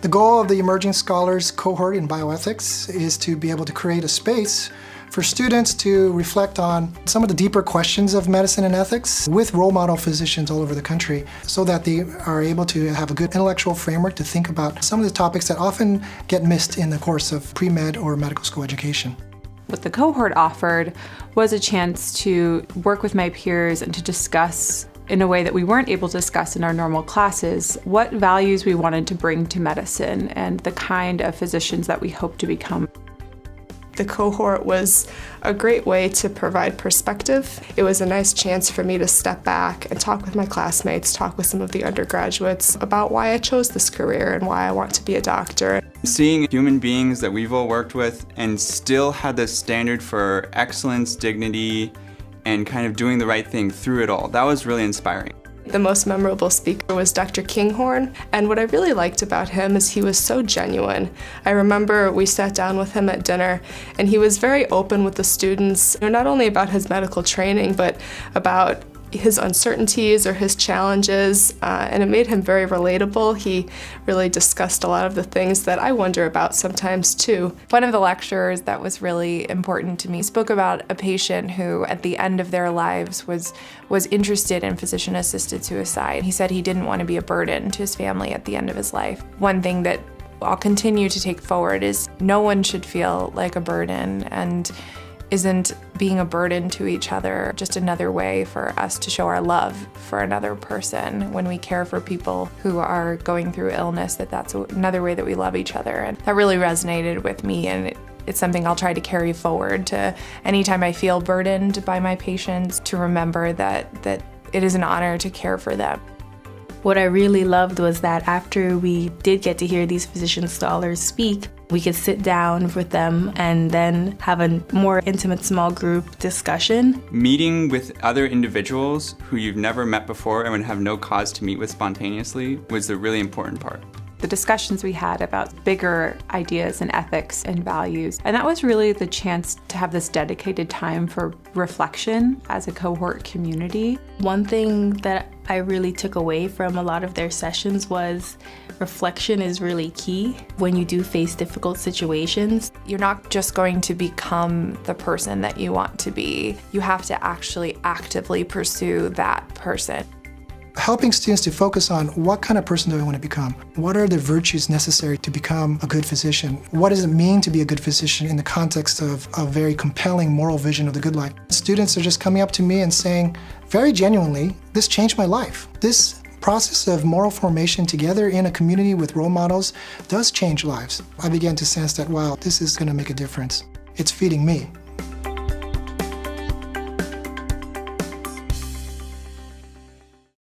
The goal of the Emerging Scholars Cohort in Bioethics is to be able to create a space for students to reflect on some of the deeper questions of medicine and ethics with role model physicians all over the country so that they are able to have a good intellectual framework to think about some of the topics that often get missed in the course of pre-med or medical school education. What the cohort offered was a chance to work with my peers and to discuss in a way that we weren't able to discuss in our normal classes what values we wanted to bring to medicine and the kind of physicians that we hope to become. The cohort was a great way to provide perspective. It was a nice chance for me to step back and talk with my classmates, talk with some of the undergraduates about why I chose this career and why I want to be a doctor. Seeing human beings that we've all worked with and still had this standard for excellence, dignity, and kind of doing the right thing through it all, that was really inspiring. The most memorable speaker was Dr. Kinghorn, and what I really liked about him is he was so genuine. I remember we sat down with him at dinner, and he was very open with the students, not only about his medical training, but about his uncertainties or his challenges, and it made him very relatable. He really discussed a lot of the things that I wonder about sometimes too. One of the lecturers that was really important to me spoke about a patient who at the end of their lives was interested in physician-assisted suicide. He said he didn't want to be a burden to his family at the end of his life. One thing that I'll continue to take forward is no one should feel like a burden, and isn't being a burden to each other just another way for us to show our love for another person when we care for people who are going through illness, that's another way that we love each other. And that really resonated with me, and it's something I'll try to carry forward to anytime I feel burdened by my patients, to remember that it is an honor to care for them. What I really loved was that after we did get to hear these physician scholars speak, we could sit down with them and then have a more intimate small group discussion. Meeting with other individuals who you've never met before and would have no cause to meet with spontaneously was the really important part. The discussions we had about bigger ideas and ethics and values, and that was really the chance to have this dedicated time for reflection as a cohort community. One thing that I really took away from a lot of their sessions was reflection is really key when you do face difficult situations. You're not just going to become the person that you want to be. You have to actually actively pursue that person. Helping students to focus on what kind of person do I want to become? What are the virtues necessary to become a good physician? What does it mean to be a good physician in the context of a very compelling moral vision of the good life? Students are just coming up to me and saying, very genuinely, this changed my life. This process of moral formation together in a community with role models does change lives. I began to sense that, wow, this is going to make a difference. It's feeding me.